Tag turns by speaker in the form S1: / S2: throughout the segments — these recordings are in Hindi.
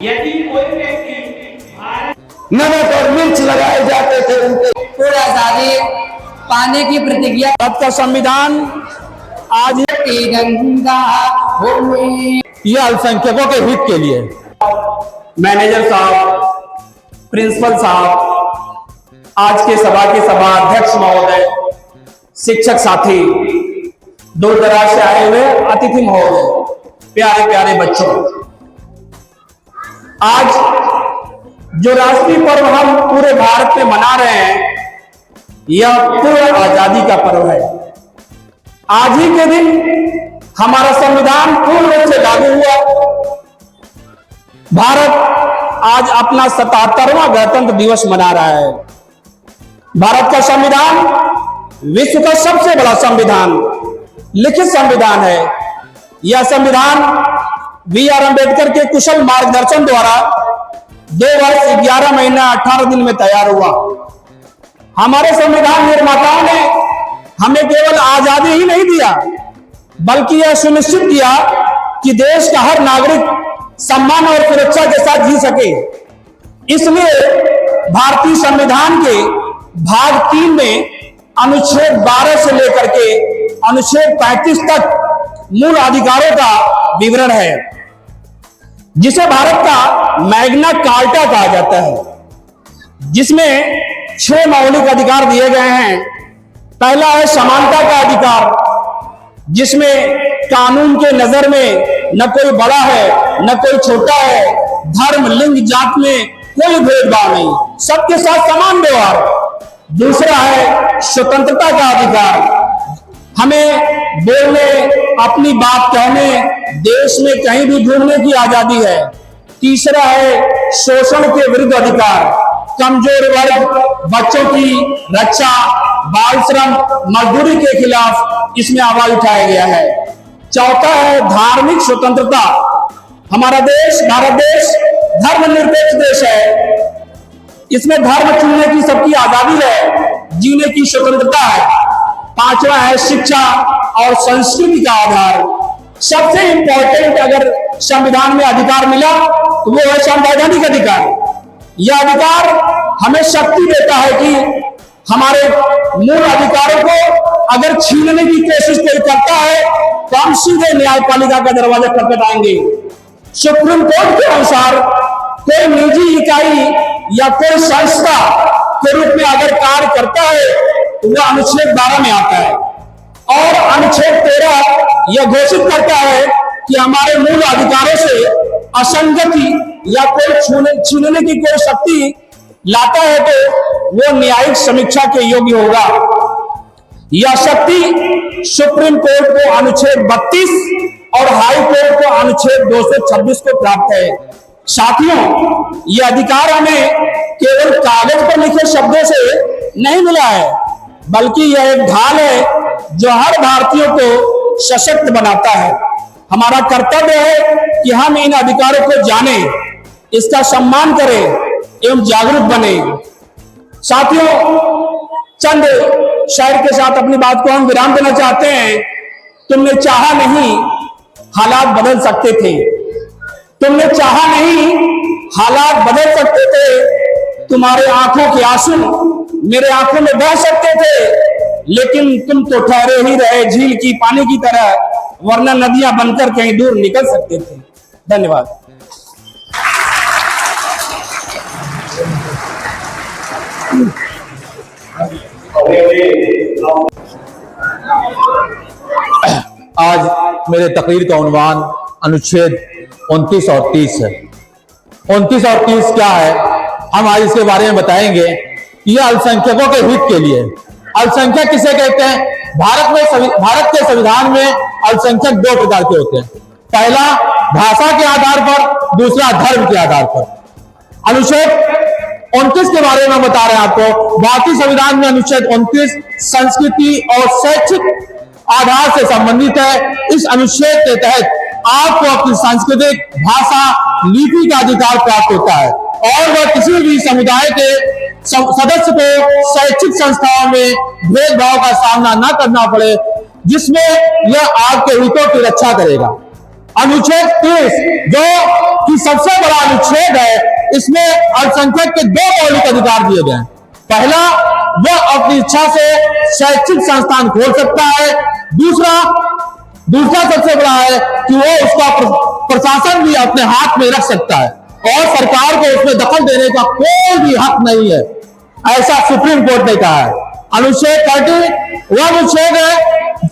S1: यदि कोई व्यक्ति
S2: नमक और मिर्च लगाए जाते थे उनके
S3: पूरा आजादी पाने की प्रतिज्ञा
S2: भारत का संविधान आज
S3: तिरंगा
S2: यह अल्पसंख्यकों के हित के लिए
S4: मैनेजर साहब, प्रिंसिपल साहब, आज के सभा के सभा अध्यक्ष महोदय, शिक्षक साथी, दूर दराज से आए हुए अतिथि महोदय, प्यारे प्यारे बच्चों, आज जो राष्ट्रीय पर्व हम पूरे भारत में मना रहे हैं, यह पूर्ण आजादी का पर्व है। आज ही के दिन हमारा संविधान पूर्ण रूप से लागू हुआ। भारत आज अपना 77वां गणतंत्र दिवस मना रहा है। भारत का संविधान विश्व का सबसे बड़ा संविधान, लिखित संविधान है। यह संविधान बी.आर. अम्बेडकर के कुशल मार्गदर्शन द्वारा 2 वर्ष 11 महीना 18 दिन में तैयार हुआ। हमारे संविधान निर्माताओं ने हमें केवल आजादी ही नहीं दिया, बल्कि यह सुनिश्चित किया कि देश का हर नागरिक सम्मान और सुरक्षा के साथ जी सके। इसलिए भारतीय संविधान के भाग 3 में अनुच्छेद 12 से लेकर के अनुच्छेद 35 तक मूल अधिकारों का विवरण है, जिसे भारत का मैग्ना कार्टा कहा जाता है, जिसमें 6 मौलिक अधिकार दिए गए हैं। पहला है समानता का अधिकार, जिसमें कानून के नजर में न कोई बड़ा है न कोई छोटा है, धर्म, लिंग, जात में कोई भेदभाव नहीं, सबके साथ समान व्यवहार। दूसरा है स्वतंत्रता का अधिकार, हमें बोलने, अपनी बात कहने, देश में कहीं भी घूमने की आजादी है। तीसरा है शोषण के विरुद्ध अधिकार, कमजोर वर्ग, बच्चों की रक्षा, बाल श्रम, मजदूरी के खिलाफ इसमें आवाज उठाया गया है। चौथा है धार्मिक स्वतंत्रता। हमारा देश, भारत देश धर्मनिरपेक्ष देश है। इसमें धर्म चुनने की सबकी आजादी है, जीने की स्वतंत्रता है। पांचवा है शिक्षा और संस्कृति का आधार। सबसे इंपॉर्टेंट अगर संविधान में अधिकार मिला तो वो है संवैधानिक अधिकार। यह अधिकार हमें शक्ति देता है कि हमारे मूल अधिकारों को अगर छीनने की कोशिश कोई करता है तो हम सीधे न्यायपालिका का दरवाजा खटखटाएंगे। सुप्रीम कोर्ट के अनुसार कोई निजी इकाई या कोई संस्था के रूप में अगर कार्य करता है तो वह अनुच्छेद 12 में आता है, और अनुच्छेद 13 यह घोषित करता है कि हमारे मूल अधिकारों से असंगति या कोई छीनने की कोई शक्ति लाता है तो वो न्यायिक समीक्षा के योग्य होगा। यह शक्ति सुप्रीम कोर्ट को अनुच्छेद 32 और हाई कोर्ट को अनुच्छेद 226 को प्राप्त है। साथियों, यह अधिकार हमें केवल कागज पर लिखे शब्दों से नहीं मिला है, बल्कि यह एक ढाल है जो हर भारतीय को सशक्त बनाता है। हमारा कर्तव्य है कि हम इन अधिकारों को जानें, इसका सम्मान करें एवं जागरूक बने। साथियों, चंद शायर के साथ अपनी बात को हम विराम देना चाहते हैं। तुमने चाहा नहीं, हालात बदल सकते थे। तुमने चाहा नहीं, हालात बदल सकते थे। तुम्हारे आंखों के आंसू मेरे आंखों में बह सकते थे, लेकिन तुम तो ठहरे ही रहे झील की पानी की तरह, वरना नदियां बनकर कहीं दूर निकल सकते थे। धन्यवाद।
S2: आज मेरे तकरीर का उन्वान अनुच्छेद 29 और 30 है। 29 और 30 क्या है, हम आज इसके बारे में बताएंगे। यह अल्पसंख्यकों के हित के लिए। अल्पसंख्यक किसे कहते हैं? भारत के संविधान में अल्पसंख्यक 2 प्रकार के होते हैं। पहला भाषा के आधार पर, दूसरा धर्म के आधार पर। अनुच्छेद 29 के बारे में बता रहे हैं आपको। भारतीय संविधान में अनुच्छेद 29 संस्कृति और शैक्षिक आधार से संबंधित है। इस अनुच्छेद के तहत आपको अपनी सांस्कृतिक, भाषा, लिपि का अधिकार प्राप्त होता है, और वह किसी भी समुदाय के सदस्य को शैक्षिक संस्थाओं में भेदभाव का सामना न करना पड़े, जिसमें यह आपके हितों की रक्षा करेगा। अनुच्छेद 30 जो कि सबसे बड़ा अनुच्छेद है, इसमें अल्पसंख्यक के दो मौलिक अधिकार दिए गए हैं। पहला, वह अपनी इच्छा से शैक्षिक संस्थान खोल सकता है। दूसरा सबसे बड़ा है कि वो उसका प्रशासन भी अपने हाथ में रख सकता है और सरकार को उसमें दखल देने का कोई भी हक नहीं है, ऐसा सुप्रीम कोर्ट ने कहा है। अनुच्छेद 30 वह अनुच्छेद है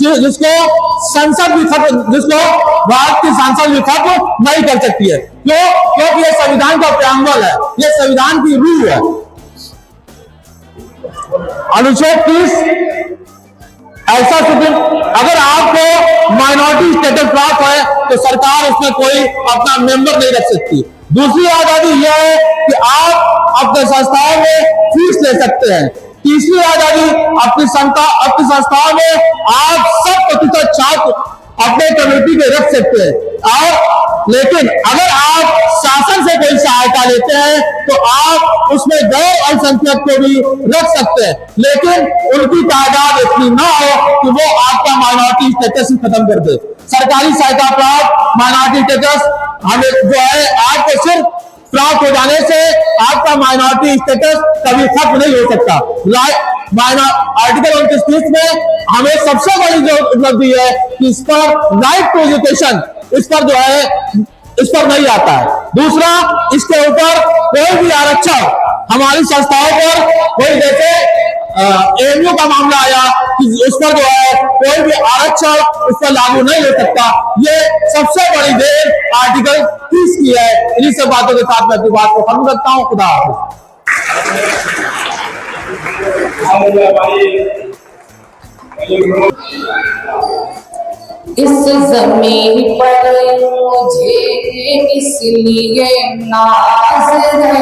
S2: जिसको संसद भी जिसको भारत की संसद भी खत्म नहीं कर सकती है। क्यों? क्योंकि यह संविधान का प्रेम्बल है, यह संविधान की रूह है। अनुच्छेद 30 ऐसा सुप्रीम, अगर आपको माइनॉरिटी स्टेटस प्राप्त है तो सरकार उसमें कोई अपना मेंबर नहीं रख सकती। दूसरी आजादी यह है कि आप अपने संस्थाओं में फीस ले सकते हैं। तीसरी आजादी, अपनी संस्थाओं में आप 100% छात्र अपने कमेटी में रख सकते हैं। और लेकिन अगर आप शासन से कोई सहायता लेते हैं तो आप उसमें गैर अल्पसंख्यक को भी रख सकते हैं, लेकिन उनकी तादाद इतनी ना हो कि वो आपका माइनॉरिटी स्टेटस ही खत्म कर दे। सरकारी सहायता प्राप्त माइनॉरिटी स्टेटस हमें जो है आपको सिर्फ प्राप्त हो जाने से आपका माइनॉरिटी स्टेटस कभी खत्म नहीं हो सकता। आर्टिकल 29 में हमें सबसे बड़ी जो उपलब्धि है कि इस पर राइट टू एजुकेशन, इस पर जो है इस पर नहीं आता है। दूसरा, इसके ऊपर कोई भी आरक्षण हमारी संस्थाओं पर, कोई जैसे एएमयू का मामला आया कि उस पर जो है कोई भी आरक्षण उस पर लागू नहीं हो सकता। ये सबसे बड़ी देर आर्टिकल 30 की है। इन्हीं सब बातों के साथ मैं अपनी बात को खत्म करता हूँ। खुदा हाफिज।
S3: इस जमीन पर मुझे इसलिए नाज है,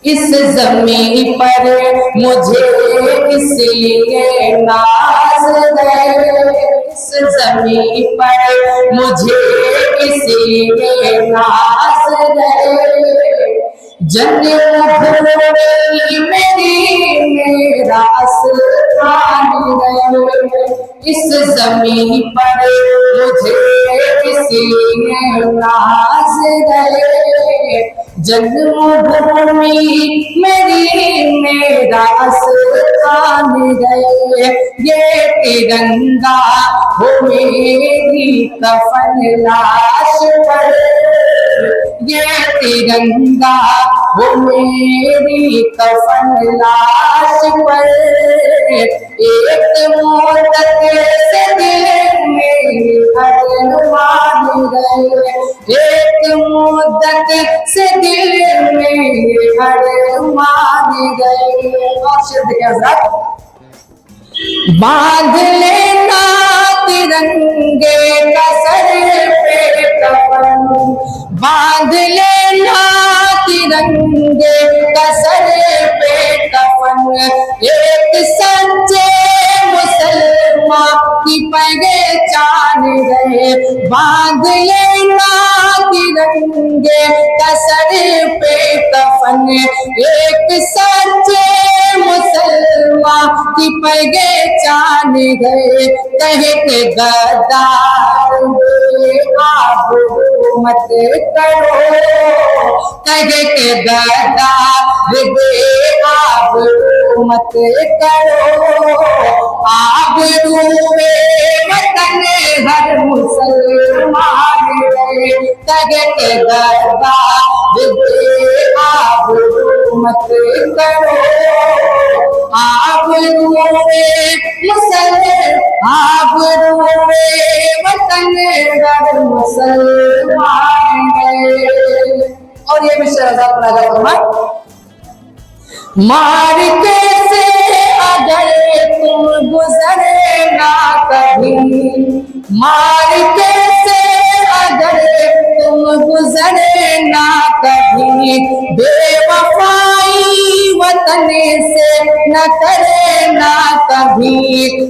S3: इस जमीन पर मुझे इसलिए नाज है, इस जमीन पर मुझे इसलिए नाज है। जन्मभूमि मेरी मेरा स्थान है, इस जमीन पर मुझे इसलिए नाज है। जन्मभूमि मेरी मेरा स्थान है, ये तिरंगा हो मेरी कफन लाश पर, ये तिरंगा हो मेरी कफन लाश पर। एक मोहब्बत से दिल में अरमान गए, एक मुद्दत से दिल में अरमान गए। और शब्द क्या साथ बांध लेना तिरंगे का सर पे कफन, बांध लेना तिरंगे का सर पे कफन। एक सच्चे मुसलमान की पहचान रहे, बांध लेना तिरंगे का सर पे कफन। एक सच्चे मुसलमान की पहचान गए, कहे के गद्दार आप मत करो, कहे के गद्दार आप मत करो। आबरूए वतन हर मुसलमान रहे, कहे के गद्दार आप मत करो। आबरूए वतन हर मुसलमान रहे। और ये भी शहजाद राजा फरमाए, मार के से अगर तुम गुजरे ना कभी, मार के से अगर तुम गुजरे ना कभी। बेवफाई वतन से न करे ना कभी,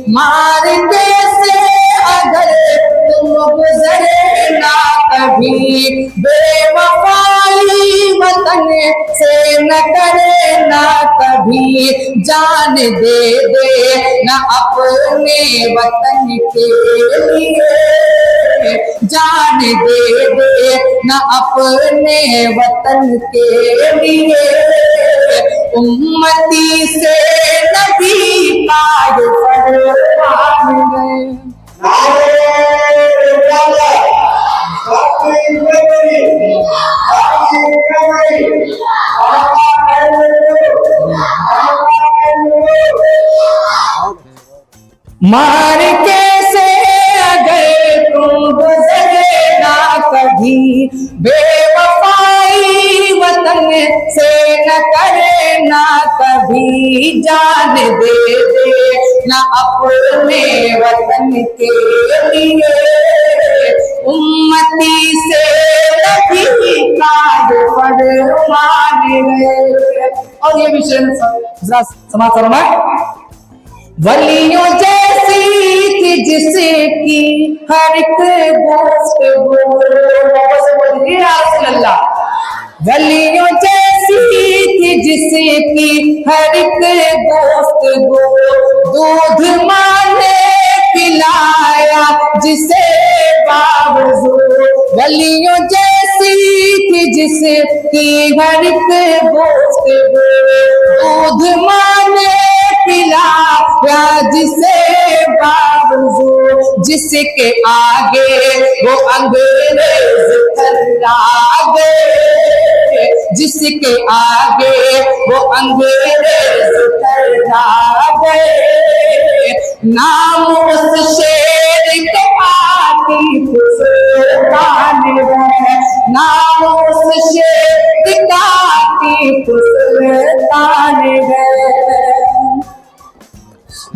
S3: मार के से अगर तुम गुजरे ना कभी। बेवफाई वतन से न करे ना कभी जान दे ना अपने वतन के लिए, जान दे ना अपने वतन के लिए। उम्मती से नबी पार फरमान गए। मार के से अगर तुम गुजरे ना कभी, बेवफाई वतन से न करे ना कभी, जान दे ना अपने वतन के लिए। उम्मती से नबी काज फरमान गए। और ये भी शेर जरा समाज फरमा, वलियों जैसी थी जिसकी हर एक दोस्त अल्लाह, वलियों जैसी थी जिसकी हर एक दोस्त दूध माने पिलाया जिसे बावजूद, वलियों जैसी थी जिसकी हर एक दोस्त दूध माने पिलाया जिसे बावजूद, जिसके आगे वो अंग्रेज थर्रा गए, जिसके आगे वो अंग्रेज थर्रा गए। नाम उस शेर के आती फुसलान गए, नाम उस शेर का आती फुसलान गए।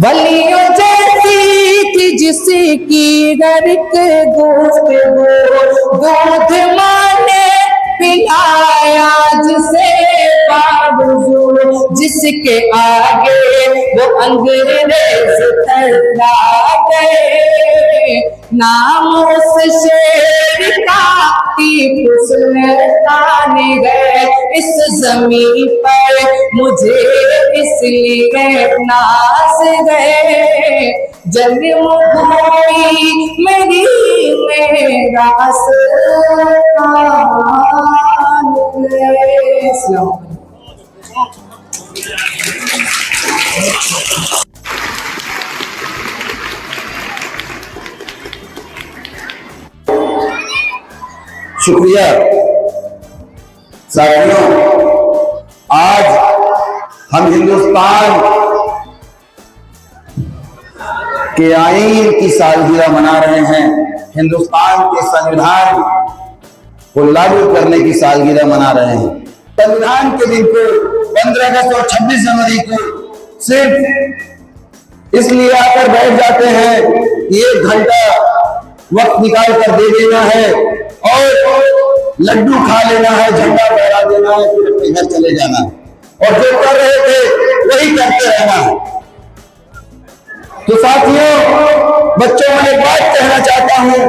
S3: वलियों जैसी थी जिसकी घर के दोस्त दूध माने पिलाया जिसे बावजूद, जिसके आगे वो अंग्रेज थर्रा गए। नाम उस शेर का सुल्तान गए इस जमीन पर मुझे इसलिए नाज गए, जन्म भूमि मेरी मेरा
S1: शुक्रिया साथियों। आज हम हिंदुस्तान के आईन की सालगिरह मना रहे हैं, हिंदुस्तान के संविधान को लागू करने की सालगिरह मना रहे हैं। संविधान के दिन को 15 अगस्त और 26 जनवरी को सिर्फ इसलिए आकर बैठ जाते हैं कि 1 घंटा वक्त निकाल कर दे देना है और लड्डू खा लेना है, झंडा फहरा देना है, फिर अपने घर चले जाना है और जो कर रहे थे वही करते रहना है। तो साथियों, बच्चों में एक बात कहना चाहता हूं,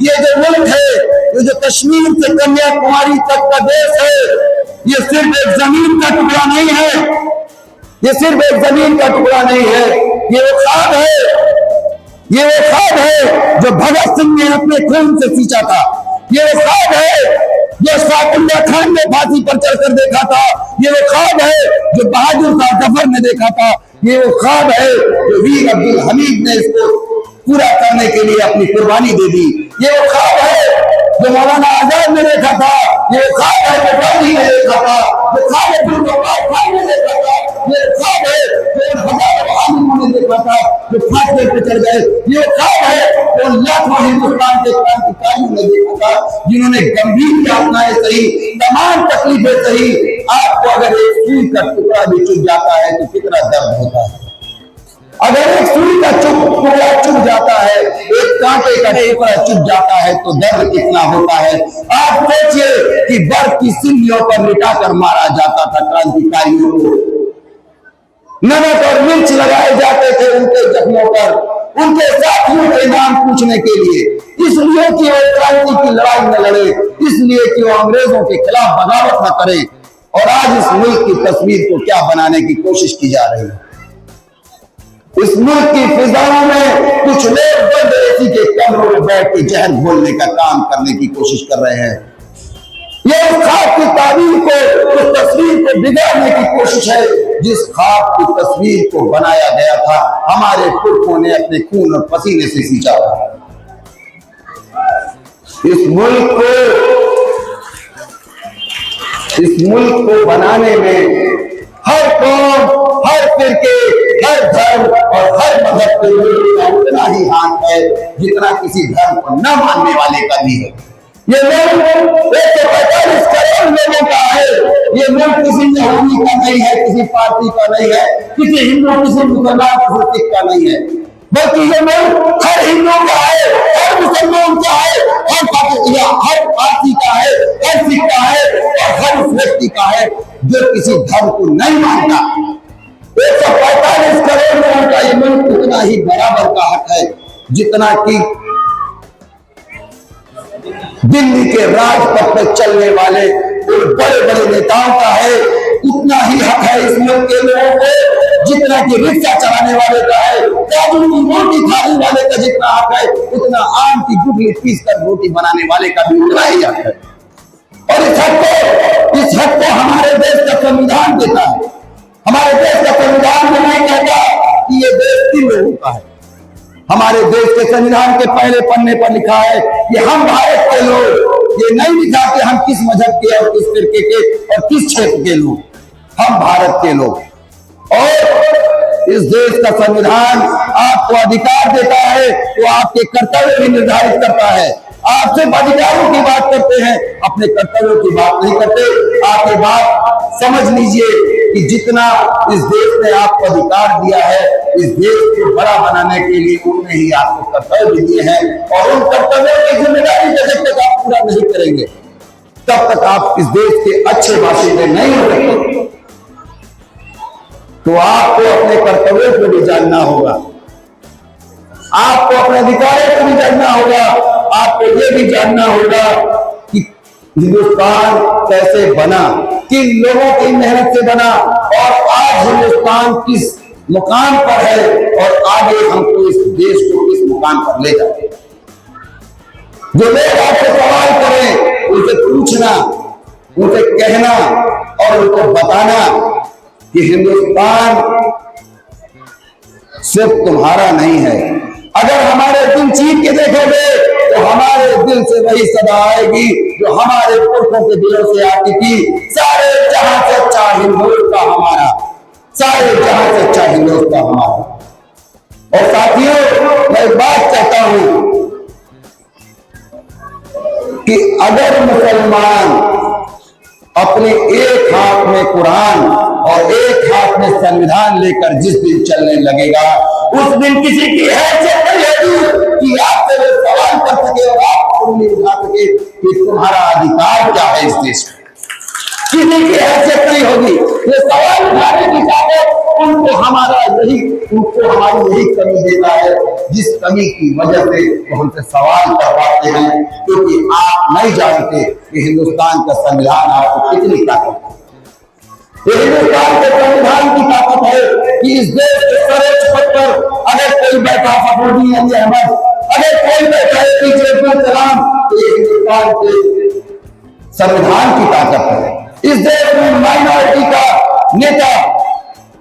S1: ये जो मुल्क है, ये जो कश्मीर से कन्याकुमारी तक का देश है, ये सिर्फ एक जमीन का टुकड़ा नहीं है, ये सिर्फ एक जमीन का टुकड़ा नहीं है, ये वो ख्वाब है, ये वो ख्वाब है जो भगत सिंह ने अपने खून से सींचा था, ये वो ख्वाब है जो साकुल्ला खान ने फांसी पर चढ़कर देखा था, ये वो ख्वाब है जो बहादुर शाह जफर ने देखा था, ये वो ख्वाब है जो वीर अब्दुल हमीद ने इसको पूरा करने के लिए अपनी कुर्बानी दे दी, ये वो ख्वाब है जो मौलाना आजाद ने देखा था, ये वो ख्वाब है जो गांधी ने देखा था, ये ख्वाब है जो जवाहरलाल नेहरू ने देखा था, ये ख्वाब है जो हजारों आलिमों ने देखा था जो फांसी पर चढ़ गए, ये ख्वाब है जो लाखों हिंदुस्तान के क्रांतिकारियों ने देखा था जिन्होंने गंभीर यातनाएं सही, तमाम तकलीफें सही। आपको अगर एक सुई का टुकड़ा भी चुभ जाता है तो कितना दर्द होता है, अगर एक सुई का टुकड़ा चुभ जाता है, एक कांटे का टुकड़ा चुभ जाता है तो दर्द कितना होता है। आप सोचिए कि बर्फ की सिल्लियों पर लिटाकर मारा जाता था क्रांतिकारियों को, नमक और मिर्च लगाए जाते थे उनके जख्मों पर, उनके साथियों के नाम पूछने के लिए, इसलिए कि वो क्रांति की लड़ाई न लड़े, इसलिए कि वो अंग्रेजों के खिलाफ बगावत न करे। और आज इस मुल्क की तस्वीर को क्या बनाने की कोशिश की जा रही है। इस मुल्क की फिजाओं में कुछ लोग बंद एसी के कमरों में बैठ के जहर घोलने का काम करने की कोशिश कर रहे हैं। यह उस ख्वाब की ताबीर को, उस तस्वीर को बिगाड़ने की कोशिश है जिस ख्वाब की तस्वीर को बनाया गया था हमारे पुरखों ने अपने खून और पसीने से सींचा था। इस मुल्क को बनाने में हर कौम, हर फिरके, हर धर्म और हर मजहब के लोगों का उतना ही हाथ है जितना किसी धर्म को न मानने वाले का भी है। ये मुल्क 145 करोड़ लोगों का है। ये मुल्क किसी यहूदी का नहीं है, किसी पार्टी का नहीं है, किसी हिंदू, किसी मुसलमान, किसी सिख का नहीं है, बल्कि ये मुल्क हर हिंदू का है, हर मुसलमान का है, हर पार्टी का है, हर सिख का है और हर उस व्यक्ति का है जो किसी धर्म को नहीं मानता। 145 करोड़ लोगों का ये मुल्क उतना ही बराबर का हक है जितना कि दिल्ली के राजपथ पर चलने वाले बड़े बड़े नेताओं का है। उतना ही हक है इस मुल्क के लोगों को जितना कि रिक्शा चलाने वाले का है, काजू की रोटी खाने वाले का जितना हक है उतना आम की गुठली पीस कर रोटी बनाने वाले का भी उतना ही हक है। और इस हक को हमारे देश का संविधान देता है। हमारे देश का संविधान में नहीं कहता कि ये देश 3 लोगों का है। हमारे देश के संविधान के पहले पन्ने पर लिखा है कि हम भारत के लोग, ये नहीं लिखा कि हम किस मजहब के और किस फिरके के और किस क्षेत्र के लोग, हम भारत के लोग। और इस देश का संविधान आपको अधिकार देता है तो आपके कर्तव्य भी निर्धारित करता है। आप सिर्फ अधिकारों की बात करते हैं, अपने कर्तव्यों की बात नहीं करते। आप ये बात समझ लीजिए कि जितना इस देश ने आपको अधिकार दिया है, इस देश को बड़ा बनाने के लिए उन्होंने ही आपको कर्तव्य भी दिए हैं और उन कर्तव्यों की जिम्मेदारी जब तक आप पूरा नहीं करेंगे तब तक आप इस देश के अच्छे बाशिंदे नहीं हो सकते। तो आपको अपने कर्तव्यों को भी जानना होगा, आपको अपने अधिकारों को भी जानना होगा, आपको ये भी जानना होगा कि हिंदुस्तान कैसे बना, किन लोगों की मेहनत से बना और आज हिंदुस्तान किस मुकाम पर है और आगे हमको इस देश को किस मुकाम पर ले जाए। जो लोग आपसे सवाल करें उनसे पूछना, उनसे कहना और उनको बताना कि हिंदुस्तान सिर्फ तुम्हारा नहीं है। अगर हमारे दिल चीर के देखोगे तो हमारे दिल से वही सदा आएगी जो हमारे पुरखों के दिलों से आती थी, सारे जहां से अच्छा हिंदुस्तान हमारा, सारे जहां से अच्छा हिंदुस्तान हमारा। और साथियों, मैं एक बात कहता हूं कि अगर मुसलमान अपने एक हाथ में कुरान और एक हाथ में संविधान लेकर जिस दिन चलने लगेगा उस दिन किसी की हैसियत नहीं होगी कि आपसे वो सवाल कर सके और आप उंगली उठा सके कि तुम्हारा अधिकार क्या है इस देश में। किसी की हैसियत नहीं होगी। ये सवाल उठाने की ताकत उनको हमारी यही कमी देता है, जिस कमी की वजह से वो हमसे सवाल करवाते हैं, क्योंकि आप नहीं जानते कि हिंदुस्तान का संविधान आपको कितनी ताकत है। हिंदुस्तान के संविधान की ताकत है कि इस देश के सर्वोच्च पद पर अगर कोई बैठा फखरुद्दीन अली अहमद, अगर कोई बैठा एपीजे अब्दुल कलाम, तो ये हिंदुस्तान के संविधान की ताकत है। इस देश में माइनॉरिटी का नेता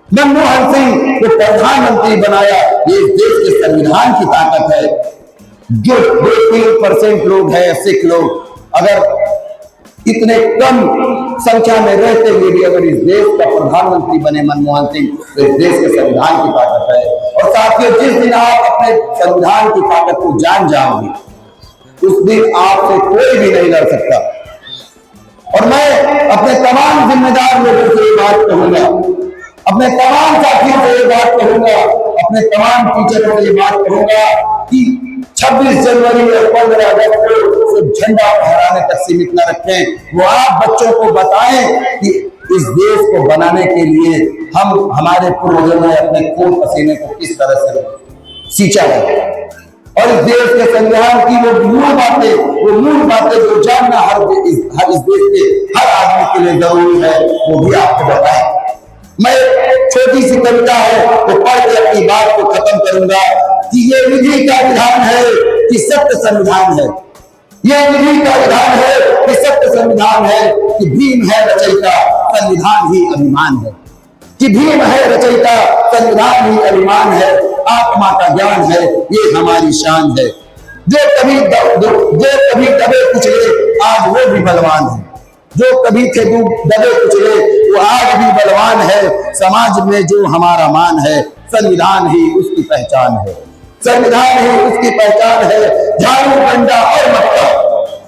S1: मनमोहन सिंह को प्रधानमंत्री बनाया, ये इस देश के संविधान की ताकत है। जो 2-3% लोग हैं, सिख लोग, अगर इतने कम संख्या में रहते हुए भी अगर इस देश का प्रधानमंत्री बने मनमोहन सिंह, तो इस देश के संविधान की ताकत है। और साथियों, जिस दिन आप अपने संविधान की ताकत को जान जाओगे उस दिन आपसे कोई भी नहीं लड़ सकता। और मैं अपने तमाम जिम्मेदार लोगों से ये बात कहूंगा, अपने तमाम साथियों से ये बात कहूंगा, अपने तमाम टीचरों से ये बात कहूंगा कि 26 जनवरी और 15 अगस्त को सिर्फ झंडा फहराने तक सीमित न रखें। वो आप बच्चों को बताएं कि इस देश को बनाने के लिए हमारे पूर्वजों ने अपने खून पसीने को किस तरह से सींचा है। और इस देश के संविधान की वो मूल बातें जो जानना हर इस देश के हर आदमी के लिए जरूरी है, वो भी आपको बताएं। मैं छोटी सी कविता है तो पढ़ के अपनी बात को खत्म करूंगा कि ये विधि का विधान है कि सत्य संविधान है। ये विधि का विधान है कि सत्य संविधान है, कि भीम है रचयिता, संविधान ही अभिमान है। कि भीम है रचयिता, संविधान ही अभिमान है। आत्मा का ज्ञान है, ये हमारी शान है। जो कभी दबे कुचले, आज वो भी बलवान है। जो कभी थे दबे कुचले, वो आज भी बलवान है। समाज में जो हमारा मान है, संविधान ही उसकी पहचान है। संविधान ही उसकी पहचान है। झाड़ू डंडा और मटका,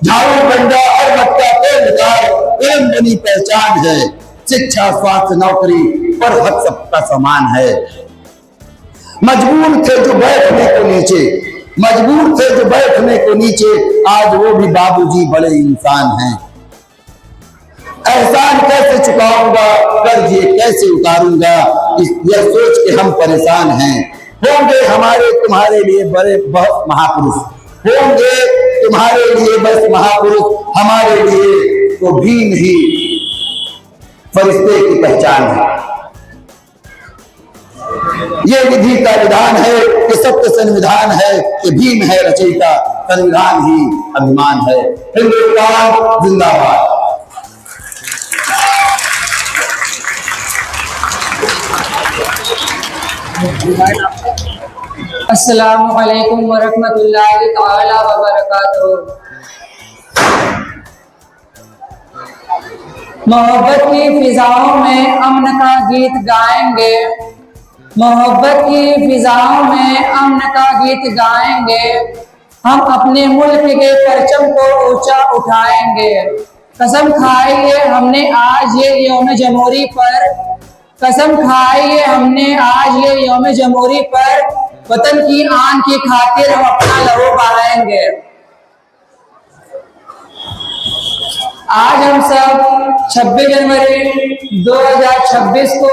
S1: झाड़ू डंडा और मटका प्रेम बनी पहचान है। शिक्षा, स्वास्थ्य, नौकरी पर हक सबका समान है। मजबूर थे जो बैठने को नीचे, आज वो भी बाबूजी बड़े इंसान हैं। एहसान कैसे चुकाऊंगा, कर्ज ये कैसे उतारूंगा, यह सोच के हम परेशान हैं। होंगे हमारे तुम्हारे लिए बड़े बहुत महापुरुष, होंगे तुम्हारे लिए बस महापुरुष, हमारे लिए तो भीम ही फरिश्ते की पहचान है। ये विधि का विधान है कि सत्य संविधान है, कि भीम है रचयिता, संविधान ही अभिमान है। हिंदुस्तान जिंदाबाद।
S3: अस्सलामु अलैकुम वरहमतुल्लाहि ताला वबरकातुहू। मोहब्बत की फिजाओं में अमन का गीत गाएंगे, मोहब्बत की फिजाओं में अमन का गीत गाएंगे। हम अपने मुल्क के परचम को ऊंचा उठाएंगे। कसम खाई है हमने आज ये यौम जमहूरी पर, कसम खाई है हमने आज ये यौम जमहूरी पर, वतन की आन की खातिर हम अपना लहू बहाएंगे। आज हम सब 26 जनवरी 2026 को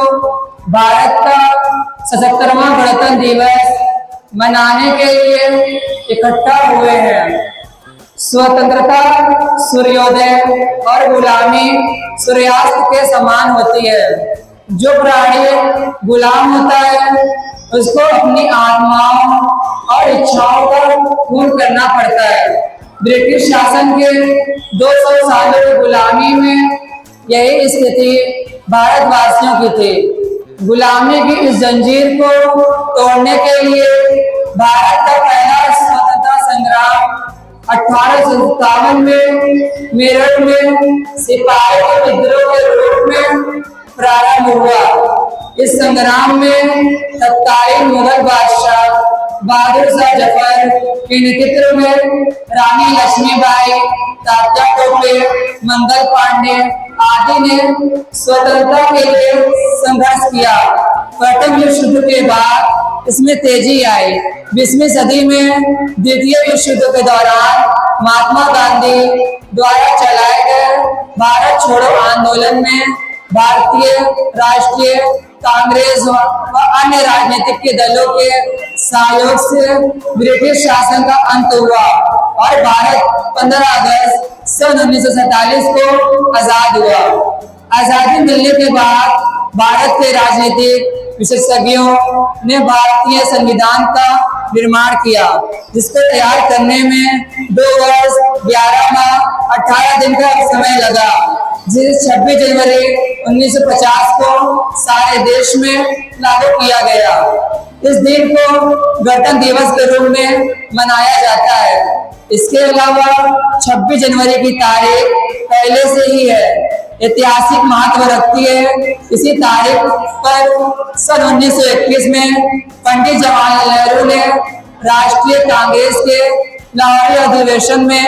S3: भारत का 77वां गणतंत्र दिवस मनाने के लिए इकट्ठा हुए हैं। स्वतंत्रता सूर्योदय और गुलामी सूर्यास्त के समान होती है। जो प्राणी गुलाम होता है उसको अपनी आत्माओं और इच्छाओं का खून करना पड़ता है। ब्रिटिश शासन के 200 सालों की गुलामी में यही स्थिति भारतवासियों की थी। गुलामी की इस जंजीर को तोड़ने के लिए भारत का पहला स्वतंत्रता संग्राम 1857 में मेरठ में सिपाही के विद्रोह के रूप में प्रारंभ हुआ। इस संग्राम में तत्कालीन मुगल बादशाह बहादुर शाह जफर के नेतृत्व में रानी लक्ष्मीबाई, तात्या टोपे, मंगल पांडे आदि ने स्वतंत्रता के लिए संघर्ष किया। प्रथम विश्व युद्ध के बाद इसमें तेजी आई। 20वीं सदी में द्वितीय विश्व युद्ध के दौरान महात्मा गांधी द्वारा चलाए गए भारत छोड़ो आंदोलन में भारतीय राष्ट्रीय कांग्रेस व अन्य राजनीतिक दलों के सहयोग से ब्रिटिश शासन का अंत हुआ और भारत 15 अगस्त सन 1947 को आजाद हुआ। आजादी मिलने के बाद भारत के राजनीतिक विशेषज्ञों ने भारतीय संविधान का निर्माण किया, जिसको तैयार करने में 2 वर्ष 11 माह 18 दिन का समय लगा, जिसे 26 जनवरी 1950 को सारे देश में लागू किया गया। इस दिन को गणतंत्र दिवस के रूप में मनाया जाता है। इसके अलावा 26 जनवरी की तारीख पहले से ही है, ऐतिहासिक महत्व रखती है। इसी तारीख पर सन 1921 में पंडित जवाहरलाल नेहरू ने राष्ट्रीय कांग्रेस के लाहौरी अधिवेशन में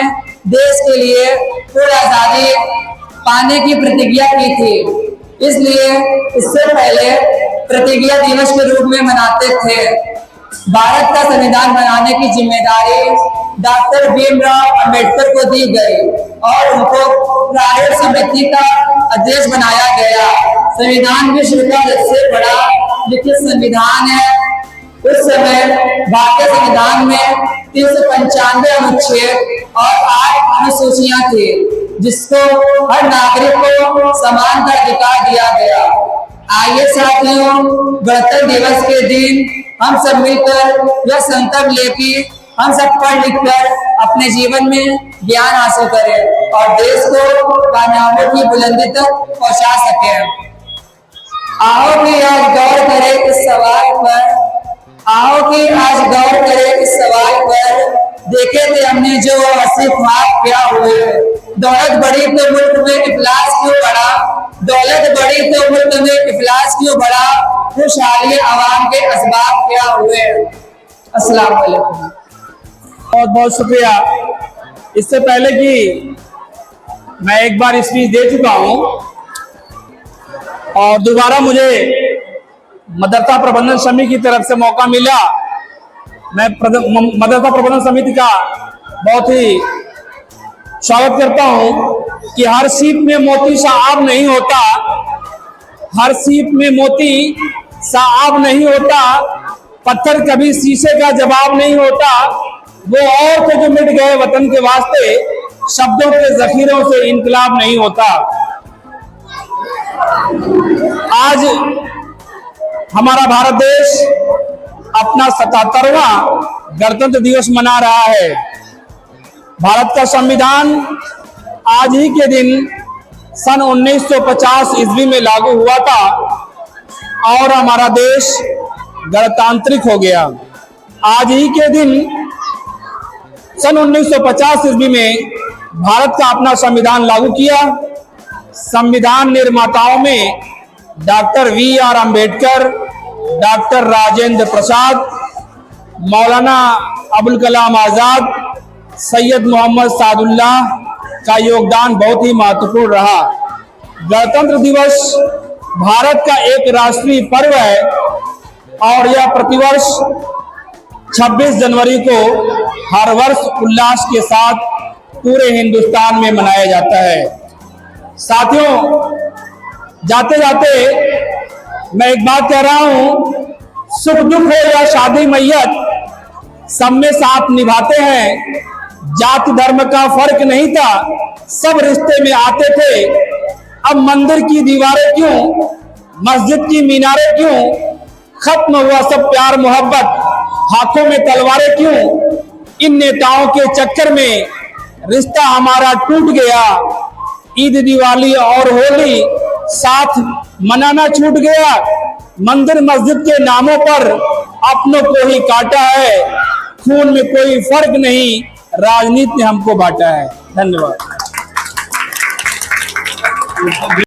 S3: देश के लिए पूर्ण आजादी पाने की प्रतिज्ञा की थी। इसलिए इससे पहले प्रतिज्ञा दिवस के रूप में मनाते थे। भारत का संविधान बनाने की जिम्मेदारी डॉक्टर भीमराव अंबेडकर को दी गई और उनको प्रारूप समिति का अध्यक्ष बनाया गया। संविधान विश्व का सबसे बड़ा लिखित संविधान है। उस समय भारतीय संविधान में 395 अनुच्छेद और 8 अनुसूचियां थी, जिसको हर नागरिक को समान अधिकार दिया गया। आइए साथियों, गणतंत्र दिवस के दिन हम सब मिलकर यह संकल्प लेके हम सब पढ़ लिख कर अपने जीवन में ज्ञान हासिल करें और देश को कामयाबी की बुलंदी तक पहुंचा सकें। आओ कि आज गौर करें इस सवाल पर, देखे थे हमने जो हंसी ख्वाब क्या हुए। दौलत बढ़ी तो मुल्क में इफलास क्यों बढ़ा, खुशहाली आवाम के असबाब क्या हुए। अस्सलाम वालेकुम।
S4: बहुत बहुत शुक्रिया। इससे पहले कि मैं एक बार स्पीच दे चुका हूं और दोबारा मुझे मदरसा प्रबंधन समिति की तरफ से मौका मिला, मैं मदरसा प्रबंधन समिति का बहुत ही स्वागत करता हूं कि हर सीप में मोती साहब नहीं होता, हर सीप में मोती साहब नहीं होता, पत्थर कभी शीशे का जवाब नहीं होता, वो और थे जो मिट गए वतन के वास्ते, शब्दों के जखीरों से इनकलाब नहीं होता। आज हमारा भारत देश अपना 77वां गणतंत्र दिवस मना रहा है। भारत का संविधान आज ही के दिन सन 1950 ईस्वी में लागू हुआ था और हमारा देश गणतांत्रिक हो गया। आज ही के दिन सन 1950 ईस्वी में भारत का अपना संविधान लागू किया। संविधान निर्माताओं में doctor V R. Ambedkar, doctor Rajendra Prasad, Maulana Abul Kalam Azad, Syed Mohammad Sadullah का योगदान बहुत ही महत्वपूर्ण रहा। गणतंत्र दिवस भारत का एक राष्ट्रीय पर्व है और यह प्रतिवर्ष 26 जनवरी को हर वर्ष उल्लास के साथ पूरे हिंदुस्तान में मनाया जाता है। साथियों, जाते जाते मैं एक बात कह रहा हूं, सुख दुख हो या शादी मैयत सब में साथ निभाते हैं। जाति धर्म का फर्क नहीं था, सब रिश्ते में आते थे। अब मंदिर की दीवारें क्यों, मस्जिद की मीनारें क्यों, खत्म हुआ सब प्यार मोहब्बत, हाथों में तलवारें क्यों। इन नेताओं के चक्कर में रिश्ता हमारा टूट गया। ईद, दिवाली और होली साथ मनाना छूट गया। मंदिर मस्जिद के नामों पर अपनों को ही काटा है। खून में कोई फर्क नहीं, राजनीति ने हमको बांटा है। धन्यवाद।